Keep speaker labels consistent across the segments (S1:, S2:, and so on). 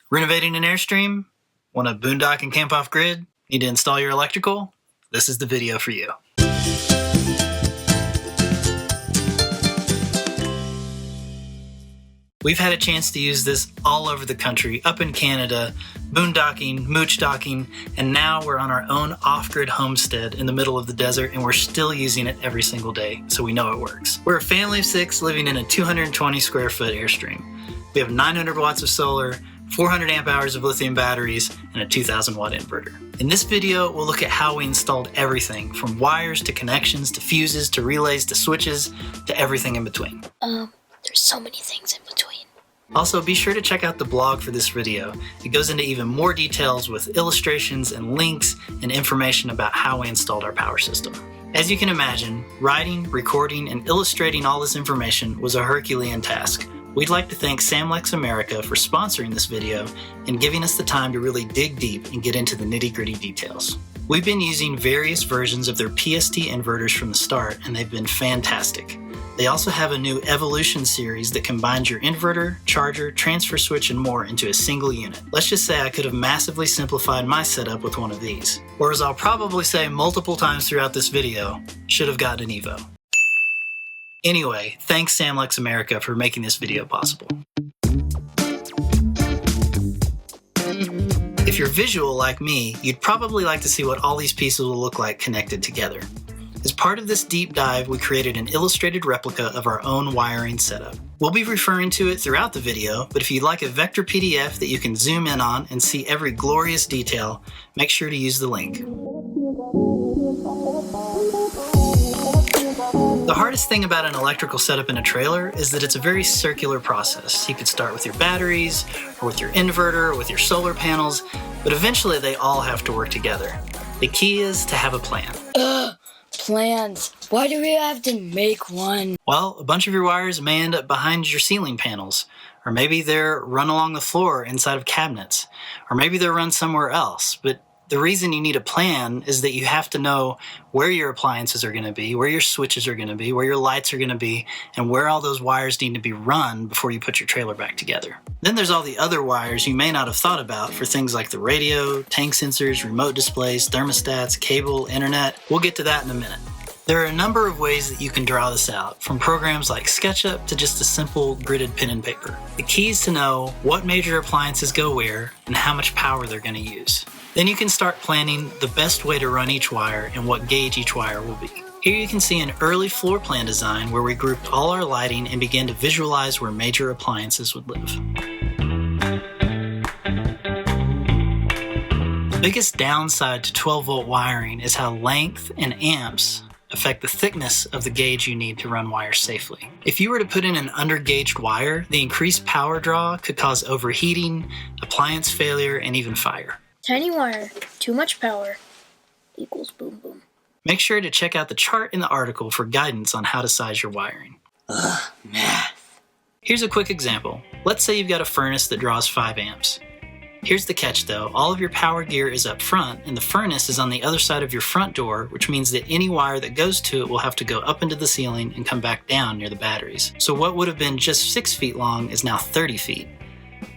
S1: Renovating an Airstream? Want to boondock and camp off grid? Need to install your electrical? This is the video for you. We've had a chance to use this all over the country, up in Canada, boondocking, moochdocking, and now we're on our own off-grid homestead in the middle of the desert, and we're still using it every single day, so we know it works. We're a family of 6 living in a 220 square foot Airstream. We have 900 watts of solar, 400 amp hours of lithium batteries, and a 2000 watt inverter. In this video, we'll look at how we installed everything from wires to connections to fuses to relays to switches to everything in between.
S2: There's so many things in between.
S1: Also, be sure to check out the blog for this video. It goes into even more details with illustrations and links and information about how we installed our power system. As you can imagine, writing, recording, and illustrating all this information was a Herculean task. We'd like to thank Samlex America for sponsoring this video and giving us the time to really dig deep and get into the nitty-gritty details. We've been using various versions of their PST inverters from the start, and they've been fantastic. They also have a new Evolution series that combines your inverter, charger, transfer switch, and more into a single unit. Let's just say I could have massively simplified my setup with one of these. Or as I'll probably say multiple times throughout this video, should have gotten an Evo. Anyway, thanks Samlex America for making this video possible. If you're visual like me, you'd probably like to see what all these pieces will look like connected together. As part of this deep dive, we created an illustrated replica of our own wiring setup. We'll be referring to it throughout the video, but if you'd like a vector PDF that you can zoom in on and see every glorious detail, make sure to use the link. The hardest thing about an electrical setup in a trailer is that it's a very circular process. You could start with your batteries, or with your inverter, or with your solar panels, but eventually they all have to work together. The key is to have a plan.
S2: Plans. Why do we have to make one?
S1: Well, a bunch of your wires may end up behind your ceiling panels, or maybe they're run along the floor inside of cabinets, or maybe they're run somewhere else. But the reason you need a plan is that you have to know where your appliances are going to be, where your switches are going to be, where your lights are going to be, and where all those wires need to be run before you put your trailer back together. Then there's all the other wires you may not have thought about for things like the radio, tank sensors, remote displays, thermostats, cable, internet. We'll get to that in a minute. There are a number of ways that you can draw this out, from programs like SketchUp to just a simple gridded pen and paper. The key is to know what major appliances go where and how much power they're going to use. Then you can start planning the best way to run each wire and what gauge each wire will be. Here you can see an early floor plan design where we grouped all our lighting and began to visualize where major appliances would live. The biggest downside to 12-volt wiring is how length and amps affect the thickness of the gauge you need to run wires safely. If you were to put in an undergauged wire, the increased power draw could cause overheating, appliance failure, and even fire.
S2: Tiny wire, too much power, equals boom boom.
S1: Make sure to check out the chart in the article for guidance on how to size your wiring. Math. Here's a quick example. Let's say you've got a furnace that draws 5 amps. Here's the catch though, all of your power gear is up front and the furnace is on the other side of your front door, which means that any wire that goes to it will have to go up into the ceiling and come back down near the batteries. So what would have been just 6 feet long is now 30 feet.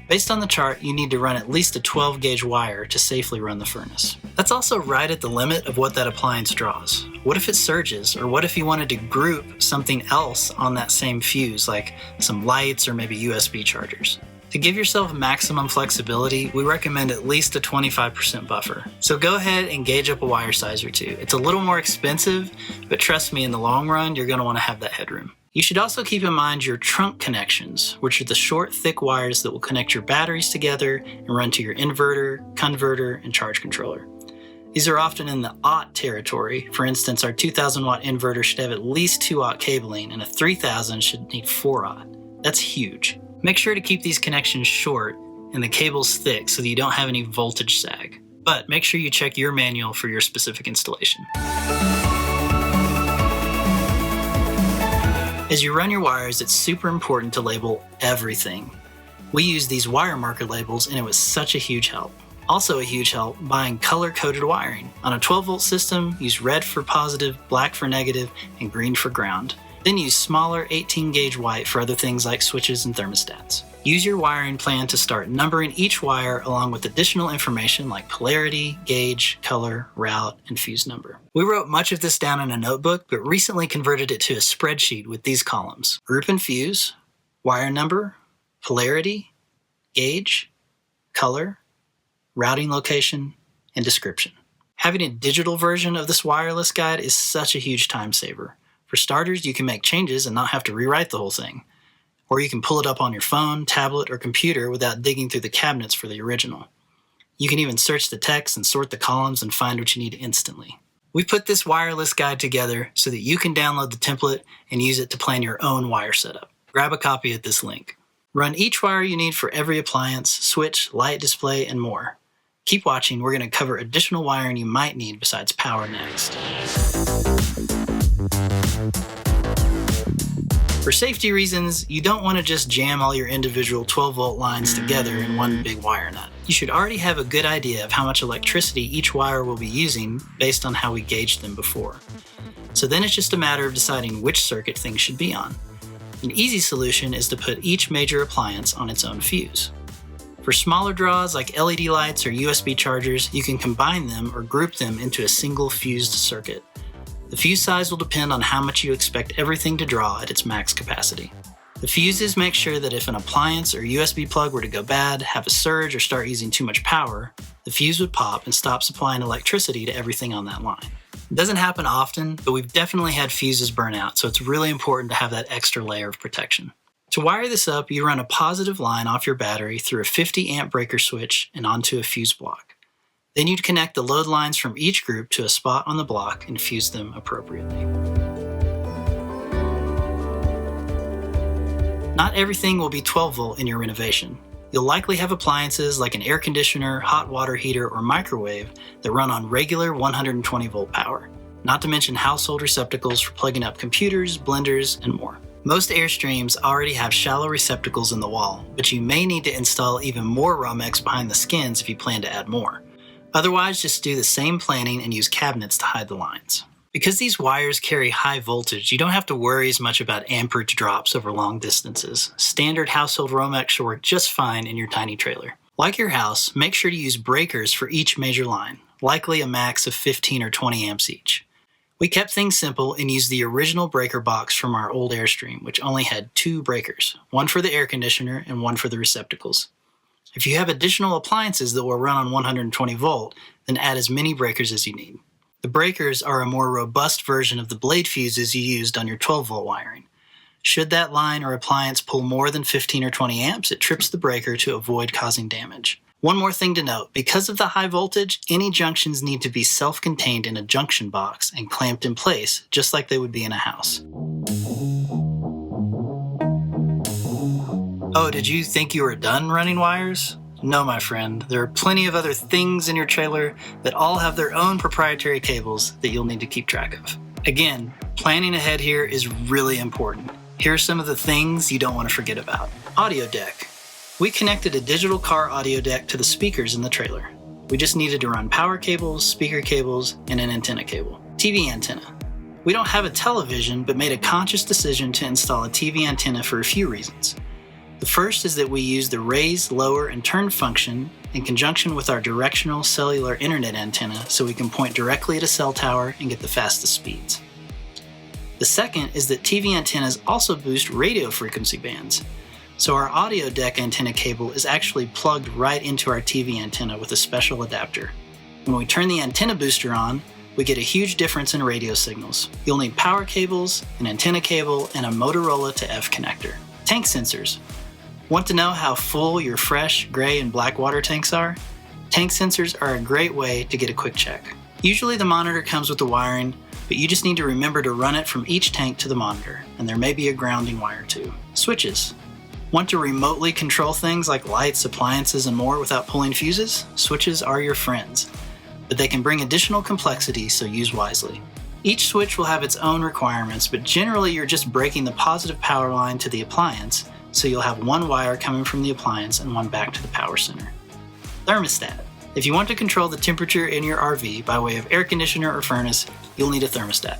S1: Based on the chart, you need to run at least a 12 gauge wire to safely run the furnace. That's also right at the limit of what that appliance draws. What if it surges? Or what if you wanted to group something else on that same fuse, like some lights or maybe USB chargers? To give yourself maximum flexibility, we recommend at least a 25% buffer. So go ahead and gauge up a wire size or two. It's a little more expensive, but trust me, in the long run, you're going to want to have that headroom. You should also keep in mind your trunk connections, which are the short, thick wires that will connect your batteries together and run to your inverter, converter, and charge controller. These are often in the aught territory. For instance, our 2000 watt inverter should have at least 2 aught cabling, and a 3000 should need 4 aught. That's huge. Make sure to keep these connections short and the cables thick so that you don't have any voltage sag. But make sure you check your manual for your specific installation. As you run your wires, it's super important to label everything. We use these wire marker labels and it was such a huge help. Also a huge help, buying color-coded wiring. On a 12-volt system, use red for positive, black for negative, and green for ground. Then use smaller 18-gauge white for other things like switches and thermostats. Use your wiring plan to start numbering each wire along with additional information like polarity, gauge, color, route, and fuse number. We wrote much of this down in a notebook, but recently converted it to a spreadsheet with these columns: group and fuse, wire number, polarity, gauge, color, routing location, and description. Having a digital version of this wireless guide is such a huge time saver. For starters, you can make changes and not have to rewrite the whole thing. Or you can pull it up on your phone, tablet, or computer without digging through the cabinets for the original. You can even search the text and sort the columns and find what you need instantly. We put this wireless guide together so that you can download the template and use it to plan your own wire setup. Grab a copy at this link. Run each wire you need for every appliance, switch, light display, and more. Keep watching, we're going to cover additional wiring you might need besides power next. For safety reasons, you don't want to just jam all your individual 12-volt lines together in one big wire nut. You should already have a good idea of how much electricity each wire will be using based on how we gauged them before. So then it's just a matter of deciding which circuit things should be on. An easy solution is to put each major appliance on its own fuse. For smaller draws like LED lights or USB chargers, you can combine them or group them into a single fused circuit. The fuse size will depend on how much you expect everything to draw at its max capacity. The fuses make sure that if an appliance or USB plug were to go bad, have a surge, or start using too much power, the fuse would pop and stop supplying electricity to everything on that line. It doesn't happen often, but we've definitely had fuses burn out, so it's really important to have that extra layer of protection. To wire this up, you run a positive line off your battery through a 50 amp breaker switch and onto a fuse block. Then you'd connect the load lines from each group to a spot on the block and fuse them appropriately. Not everything will be 12 volt in your renovation. You'll likely have appliances like an air conditioner, hot water heater, or microwave that run on regular 120 volt power, not to mention household receptacles for plugging up computers, blenders, and more. Most Airstreams already have shallow receptacles in the wall, but you may need to install even more Romex behind the skins if you plan to add more. Otherwise, just do the same planning and use cabinets to hide the lines. Because these wires carry high voltage, you don't have to worry as much about amperage drops over long distances. Standard household Romex should work just fine in your tiny trailer. Like your house, make sure to use breakers for each major line, likely a max of 15 or 20 amps each. We kept things simple and used the original breaker box from our old Airstream, which only had 2 breakers, one for the air conditioner and one for the receptacles. If you have additional appliances that will run on 120 volt, then add as many breakers as you need. The breakers are a more robust version of the blade fuses you used on your 12 volt wiring. Should that line or appliance pull more than 15 or 20 amps, it trips the breaker to avoid causing damage. One more thing to note, because of the high voltage, any junctions need to be self-contained in a junction box and clamped in place, just like they would be in a house. Oh, did you think you were done running wires? No, my friend. There are plenty of other things in your trailer that all have their own proprietary cables that you'll need to keep track of. Again, planning ahead here is really important. Here are some of the things you don't want to forget about. Audio deck. We connected a digital car audio deck to the speakers in the trailer. We just needed to run power cables, speaker cables, and an antenna cable. TV antenna. We don't have a television, but made a conscious decision to install a TV antenna for a few reasons. The first is that we use the raise, lower, and turn function in conjunction with our directional cellular internet antenna so we can point directly at a cell tower and get the fastest speeds. The second is that TV antennas also boost radio frequency bands, so our audio deck antenna cable is actually plugged right into our TV antenna with a special adapter. When we turn the antenna booster on, we get a huge difference in radio signals. You'll need power cables, an antenna cable, and a Motorola to F connector. Tank sensors. Want to know how full your fresh, gray, and black water tanks are? Tank sensors are a great way to get a quick check. Usually the monitor comes with the wiring, but you just need to remember to run it from each tank to the monitor, and there may be a grounding wire too. Switches. Want to remotely control things like lights, appliances, and more without pulling fuses? Switches are your friends, but they can bring additional complexity, so use wisely. Each switch will have its own requirements, but generally you're just breaking the positive power line to the appliance, so you'll have one wire coming from the appliance and one back to the power center. Thermostat. If you want to control the temperature in your RV by way of air conditioner or furnace, you'll need a thermostat.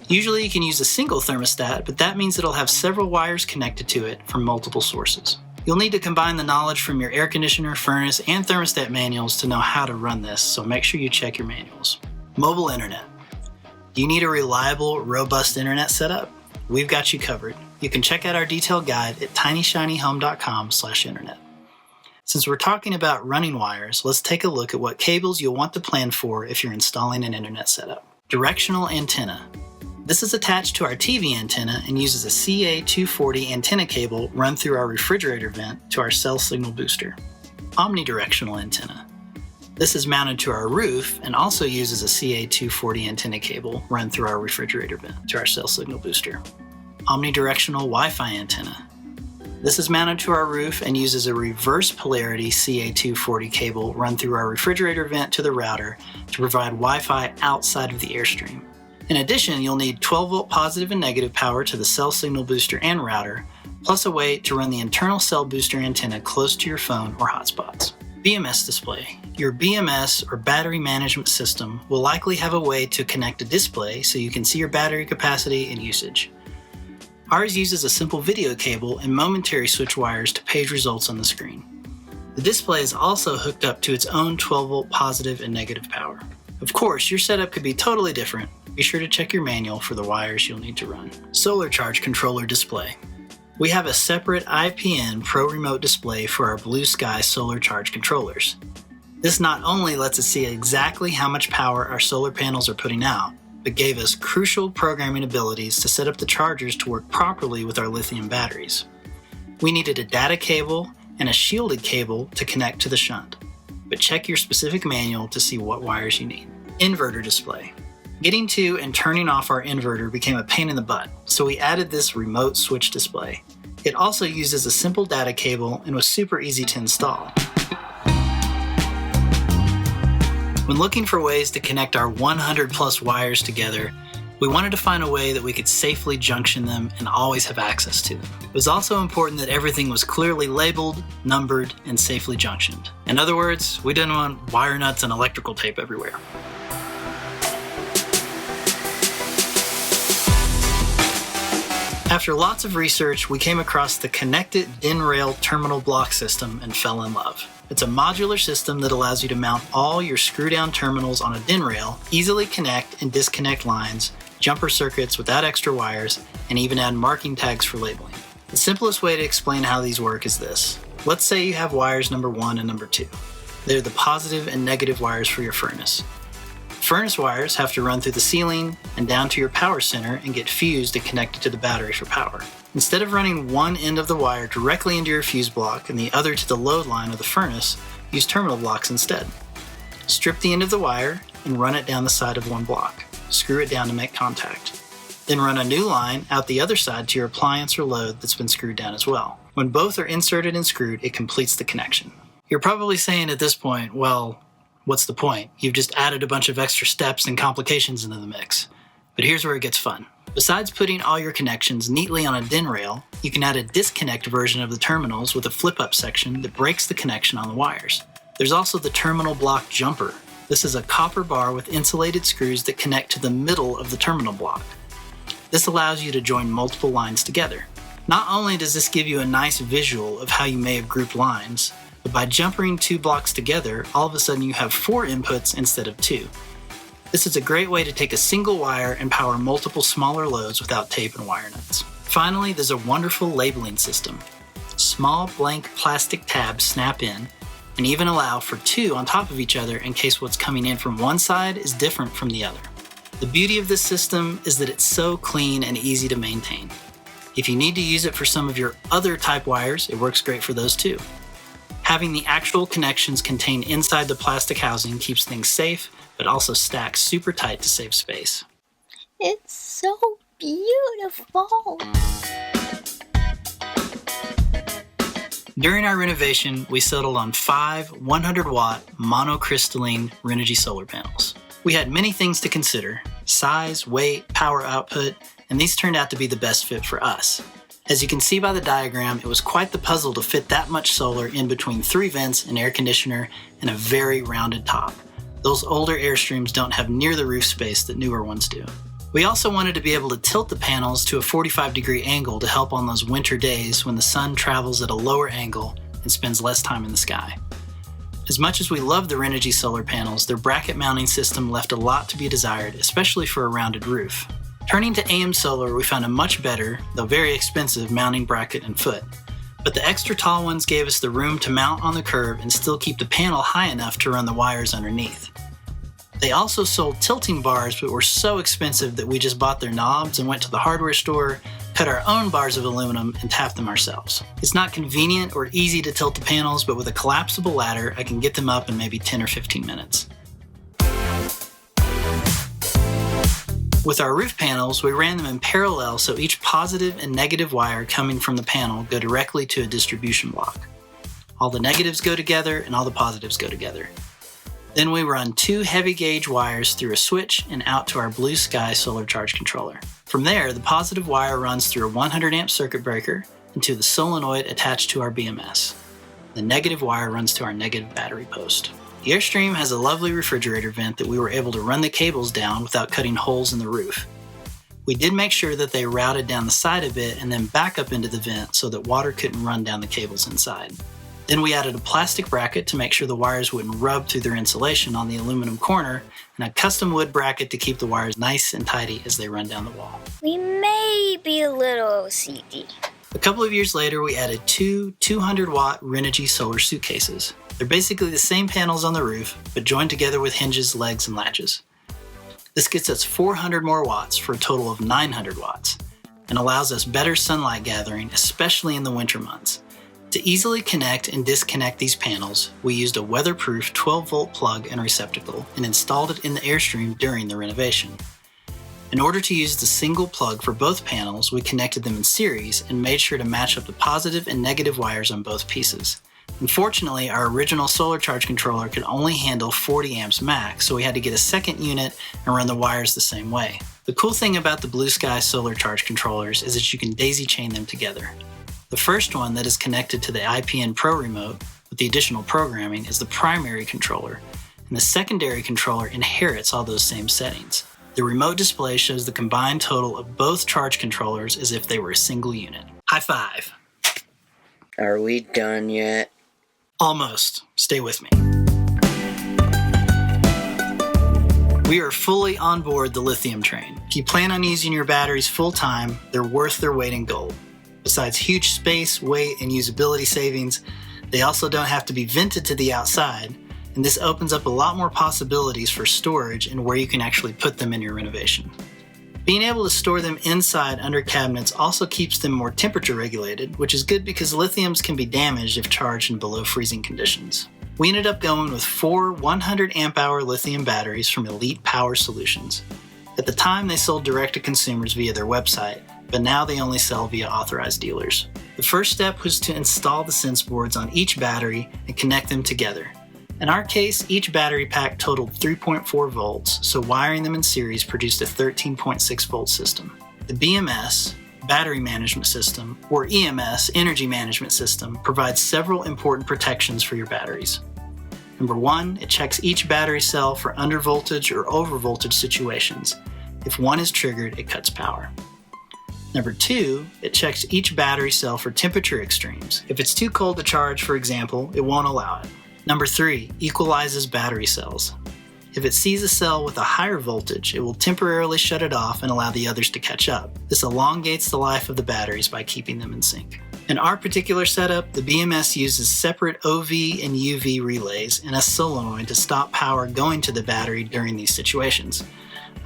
S1: Usually you can use a single thermostat, but that means it'll have several wires connected to it from multiple sources. You'll need to combine the knowledge from your air conditioner, furnace, and thermostat manuals to know how to run this, so make sure you check your manuals. Mobile internet. Do you need a reliable, robust internet setup? We've got you covered. You can check out our detailed guide at tinyshinyhome.com/internet. Since we're talking about running wires, let's take a look at what cables you'll want to plan for if you're installing an internet setup. Directional antenna. This is attached to our TV antenna and uses a CA240 antenna cable run through our refrigerator vent to our cell signal booster. Omnidirectional antenna. This is mounted to our roof and also uses a CA240 antenna cable run through our refrigerator vent to our cell signal booster. Omnidirectional Wi-Fi antenna. This is mounted to our roof and uses a reverse polarity CA240 cable run through our refrigerator vent to the router to provide Wi-Fi outside of the Airstream. In addition, you'll need 12-volt positive and negative power to the cell signal booster and router, plus a way to run the internal cell booster antenna close to your phone or hotspots. BMS display. Your BMS or battery management system will likely have a way to connect a display so you can see your battery capacity and usage. Ours uses a simple video cable and momentary switch wires to page results on the screen. The display is also hooked up to its own 12-volt positive and negative power. Of course, your setup could be totally different. Be sure to check your manual for the wires you'll need to run. Solar charge controller display. We have a separate IPN Pro Remote display for our Blue Sky solar charge controllers. This not only lets us see exactly how much power our solar panels are putting out, but gave us crucial programming abilities to set up the chargers to work properly with our lithium batteries. We needed a data cable and a shielded cable to connect to the shunt, but check your specific manual to see what wires you need. Inverter display. Getting to and turning off our inverter became a pain in the butt, so we added this remote switch display. It also uses a simple data cable and was super easy to install. When looking for ways to connect our 100 plus wires together, we wanted to find a way that we could safely junction them and always have access to them. It was also important that everything was clearly labeled, numbered, and safely junctioned. In other words, we didn't want wire nuts and electrical tape everywhere. After lots of research, we came across the Connected DIN Rail Terminal Block System and fell in love. It's a modular system that allows you to mount all your screw-down terminals on a DIN rail, easily connect and disconnect lines, jumper circuits without extra wires, and even add marking tags for labeling. The simplest way to explain how these work is this. Let's say you have wires number 1 and number 2. They're the positive and negative wires for your furnace. Furnace wires have to run through the ceiling and down to your power center and get fused and connected to the battery for power. Instead of running one end of the wire directly into your fuse block and the other to the load line of the furnace, use terminal blocks instead. Strip the end of the wire and run it down the side of one block. Screw it down to make contact. Then run a new line out the other side to your appliance or load that's been screwed down as well. When both are inserted and screwed, it completes the connection. You're probably saying at this point, well, what's the point? You've just added a bunch of extra steps and complications into the mix. But here's where it gets fun. Besides putting all your connections neatly on a DIN rail, you can add a disconnect version of the terminals with a flip-up section that breaks the connection on the wires. There's also the terminal block jumper. This is a copper bar with insulated screws that connect to the middle of the terminal block. This allows you to join multiple lines together. Not only does this give you a nice visual of how you may have grouped lines, but by jumpering 2 blocks together, all of a sudden you have 4 inputs instead of 2. This is a great way to take a single wire and power multiple smaller loads without tape and wire nuts. Finally, there's a wonderful labeling system. Small blank plastic tabs snap in and even allow for 2 on top of each other in case what's coming in from one side is different from the other. The beauty of this system is that it's so clean and easy to maintain. If you need to use it for some of your other type wires, it works great for those too. Having the actual connections contained inside the plastic housing keeps things safe, but also stacks super tight to save space.
S2: It's so beautiful.
S1: During our renovation, we settled on 5 100-watt monocrystalline Renogy solar panels. We had many things to consider: size, weight, power output, and these turned out to be the best fit for us. As you can see by the diagram, it was quite the puzzle to fit that much solar in between 3 vents, an air conditioner, and a very rounded top. Those older Airstreams don't have near the roof space that newer ones do. We also wanted to be able to tilt the panels to a 45-degree angle to help on those winter days when the sun travels at a lower angle and spends less time in the sky. As much as we love the Renogy solar panels, their bracket mounting system left a lot to be desired, especially for a rounded roof. Turning to AM Solar, we found a much better, though very expensive, mounting bracket and foot. But the extra tall ones gave us the room to mount on the curb and still keep the panel high enough to run the wires underneath. They also sold tilting bars, but were so expensive that we just bought their knobs and went to the hardware store, cut our own bars of aluminum, and tapped them ourselves. It's not convenient or easy to tilt the panels, but with a collapsible ladder, I can get them up in maybe 10 or 15 minutes. With our roof panels, we ran them in parallel so each positive and negative wire coming from the panel go directly to a distribution block. All the negatives go together and all the positives go together. Then we run 2 heavy gauge wires through a switch and out to our Blue Sky solar charge controller. From there, the positive wire runs through a 100 amp circuit breaker and to the solenoid attached to our BMS. The negative wire runs to our negative battery post. The Airstream has a lovely refrigerator vent that we were able to run the cables down without cutting holes in the roof. We did make sure that they routed down the side of it and then back up into the vent so that water couldn't run down the cables inside. Then we added a plastic bracket to make sure the wires wouldn't rub through their insulation on the aluminum corner, and a custom wood bracket to keep the wires nice and tidy as they run down the wall.
S2: We may be a little OCD.
S1: A couple of years later, we added 2 200-watt Renogy solar suitcases. They're basically the same panels on the roof, but joined together with hinges, legs, and latches. This gets us 400 more watts for a total of 900 watts, and allows us better sunlight gathering, especially in the winter months. To easily connect and disconnect these panels, we used a weatherproof 12-volt plug and receptacle and installed it in the Airstream during the renovation. In order to use the single plug for both panels, we connected them in series and made sure to match up the positive and negative wires on both pieces. Unfortunately, our original solar charge controller could only handle 40 amps max, so we had to get a second unit and run the wires the same way. The cool thing about the Blue Sky solar charge controllers is that you can daisy chain them together. The first one that is connected to the IPN Pro remote with the additional programming is the primary controller, and the secondary controller inherits all those same settings. The remote display shows the combined total of both charge controllers as if they were a single unit. High five.
S3: Are we done yet?
S1: Almost. Stay with me. We are fully on board the Lithium train. If you plan on using your batteries full time, they're worth their weight in gold. Besides huge space, weight, and usability savings, they also don't have to be vented to the outside, and this opens up a lot more possibilities for storage and where you can actually put them in your renovation. Being able to store them inside under cabinets also keeps them more temperature regulated, which is good because lithiums can be damaged if charged in below freezing conditions. We ended up going with 4 100 amp hour lithium batteries from Elite Power Solutions. At the time, they sold direct to consumers via their website, but now they only sell via authorized dealers. The first step was to install the sense boards on each battery and connect them together. In our case, each battery pack totaled 3.4 volts, so wiring them in series produced a 13.6 volt system. The BMS, Battery Management System, or EMS, Energy Management System, provides several important protections for your batteries. Number 1, it checks each battery cell for undervoltage or overvoltage situations. If one is triggered, it cuts power. Number 2, it checks each battery cell for temperature extremes. If it's too cold to charge, for example, it won't allow it. Number 3, equalizes battery cells. If it sees a cell with a higher voltage, it will temporarily shut it off and allow the others to catch up. This elongates the life of the batteries by keeping them in sync. In our particular setup, the BMS uses separate OV and UV relays and a solenoid to stop power going to the battery during these situations.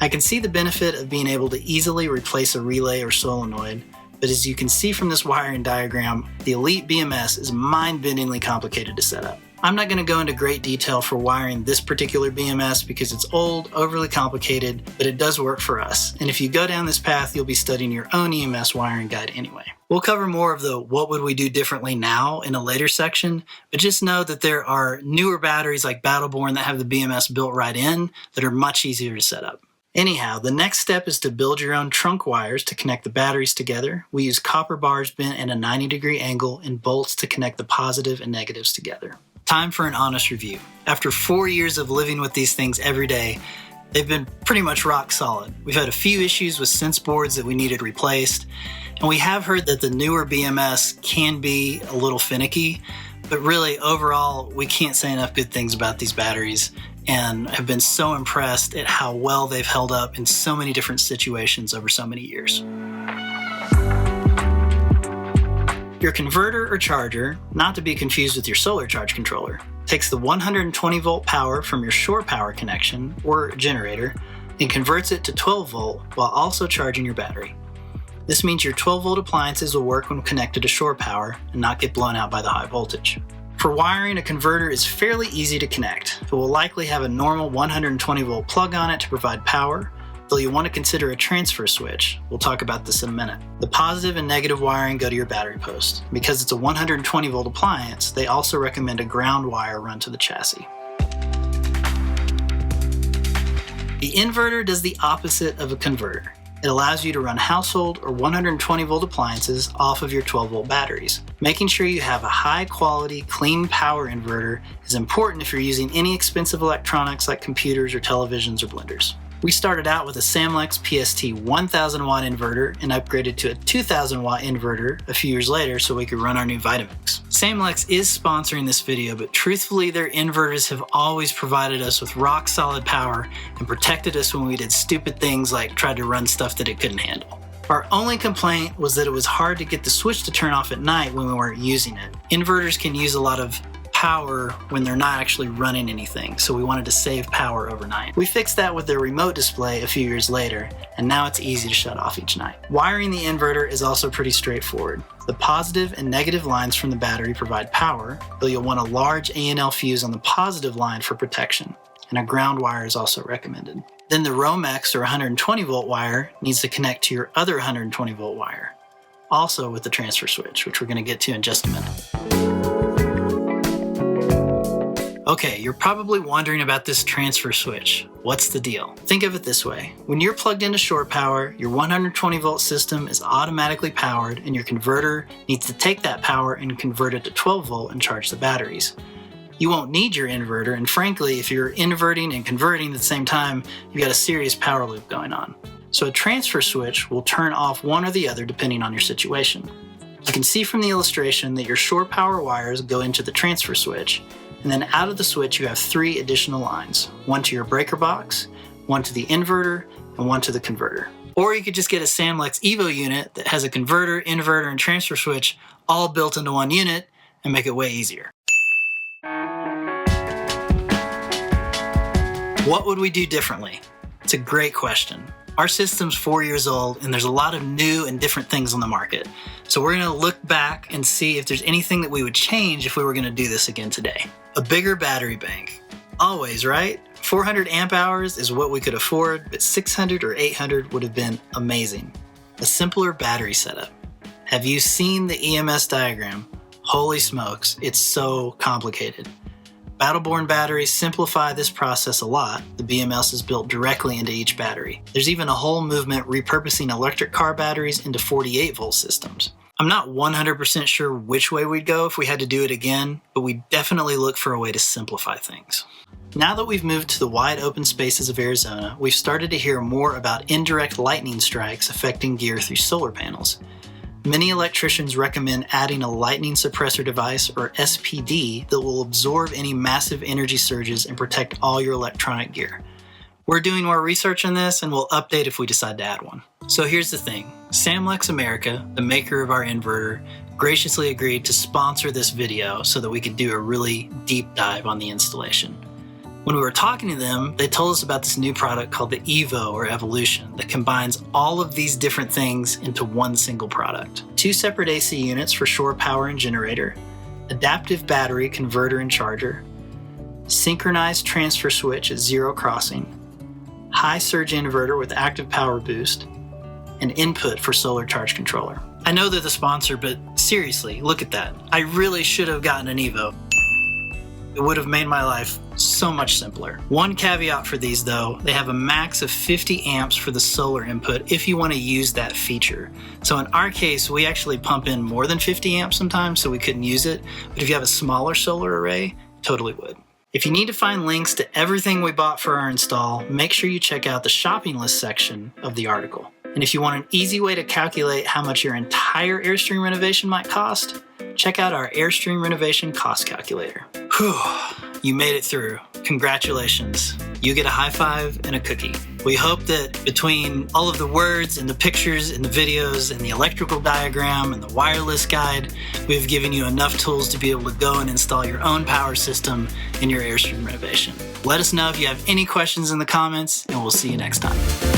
S1: I can see the benefit of being able to easily replace a relay or solenoid, but as you can see from this wiring diagram, the Elite BMS is mind-bendingly complicated to set up. I'm not going to go into great detail for wiring this particular BMS because it's old, overly complicated, but it does work for us. And if you go down this path, you'll be studying your own EMS wiring guide anyway. We'll cover more of the what would we do differently now in a later section, but just know that there are newer batteries like Battleborn that have the BMS built right in that are much easier to set up. Anyhow, the next step is to build your own trunk wires to connect the batteries together. We use copper bars bent at a 90-degree angle and bolts to connect the positive and negatives together. Time for an honest review. After 4 years of living with these things every day, They've been pretty much rock solid. We've had a few issues with sense boards that we needed replaced, and we have heard that the newer BMS can be a little finicky, but really overall we can't say enough good things about these batteries and have been so impressed at how well they've held up in so many different situations over so many years. Your converter or charger, not to be confused with your solar charge controller, takes the 120 volt power from your shore power connection or generator and converts it to 12 volt while also charging your battery. This means your 12 volt appliances will work when connected to shore power and not get blown out by the high voltage. For wiring, a converter is fairly easy to connect. It will likely have a normal 120 volt plug on it to provide power, though you'll want to consider a transfer switch. We'll talk about this in a minute. The positive and negative wiring go to your battery post. Because it's a 120 volt appliance, they also recommend a ground wire run to the chassis. The inverter does the opposite of a converter. It allows you to run household or 120 volt appliances off of your 12 volt batteries. Making sure you have a high quality, clean power inverter is important if you're using any expensive electronics like computers or televisions or blenders. We started out with a Samlex PST 1000 watt inverter and upgraded to a 2000 watt inverter a few years later so we could run our new Vitamix. Samlex is sponsoring this video, but truthfully their inverters have always provided us with rock solid power and protected us when we did stupid things like tried to run stuff that it couldn't handle. Our only complaint was that it was hard to get the switch to turn off at night when we weren't using it. Inverters can use a lot of power when they're not actually running anything, so we wanted to save power overnight. We fixed that with their remote display a few years later, and now it's easy to shut off each night. Wiring the inverter is also pretty straightforward. The positive and negative lines from the battery provide power, though you'll want a large A&L fuse on the positive line for protection, and a ground wire is also recommended. Then the Romex or 120 volt wire needs to connect to your other 120 volt wire, also with the transfer switch, which we're going to get to in just a minute. Okay, you're probably wondering about this transfer switch. What's the deal? Think of it this way. When you're plugged into shore power, your 120 volt system is automatically powered and your converter needs to take that power and convert it to 12 volt and charge the batteries. You won't need your inverter, and frankly, if you're inverting and converting at the same time, you've got a serious power loop going on. So a transfer switch will turn off one or the other depending on your situation. You can see from the illustration that your shore power wires go into the transfer switch, and then out of the switch you have 3 additional lines, one to your breaker box, one to the inverter, and one to the converter. Or you could just get a Samlex Evo unit that has a converter, inverter, and transfer switch all built into one unit and make it way easier. What would we do differently? It's a great question. Our system's 4 years old and there's a lot of new and different things on the market. So we're gonna look back and see if there's anything that we would change if we were gonna do this again today. A bigger battery bank. Always, right? 400 amp hours is what we could afford, but 600 or 800 would have been amazing. A simpler battery setup. Have you seen the EMS diagram? Holy smokes, it's so complicated. Battleborn batteries simplify this process a lot. The BMS is built directly into each battery. There's even a whole movement repurposing electric car batteries into 48 volt systems. I'm not 100% sure which way we'd go if we had to do it again, but we definitely look for a way to simplify things. Now that we've moved to the wide open spaces of Arizona, we've started to hear more about indirect lightning strikes affecting gear through solar panels. Many electricians recommend adding a lightning suppressor device, or SPD, that will absorb any massive energy surges and protect all your electronic gear. We're doing more research on this and we'll update if we decide to add one. So here's the thing. Samlex America, the maker of our inverter, graciously agreed to sponsor this video so that we could do a really deep dive on the installation. When we were talking to them, they told us about this new product called the Evo or Evolution that combines all of these different things into one single product. 2 separate AC units for shore power and generator, adaptive battery, converter and charger, synchronized transfer switch at 0 crossing, high surge inverter with active power boost, and input for solar charge controller. I know they're the sponsor, but seriously, look at that. I really should have gotten an Evo. It would have made my life so much simpler. One caveat for these though, they have a max of 50 amps for the solar input if you want to use that feature. So in our case, we actually pump in more than 50 amps sometimes, so we couldn't use it. But if you have a smaller solar array, totally would. If you need to find links to everything we bought for our install, make sure you check out the shopping list section of the article. And if you want an easy way to calculate how much your entire Airstream renovation might cost, check out our Airstream Renovation cost calculator. Whew, you made it through. Congratulations. You get a high five and a cookie. We hope that between all of the words and the pictures and the videos and the electrical diagram and the wireless guide, we've given you enough tools to be able to go and install your own power system in your Airstream renovation. Let us know if you have any questions in the comments, and we'll see you next time.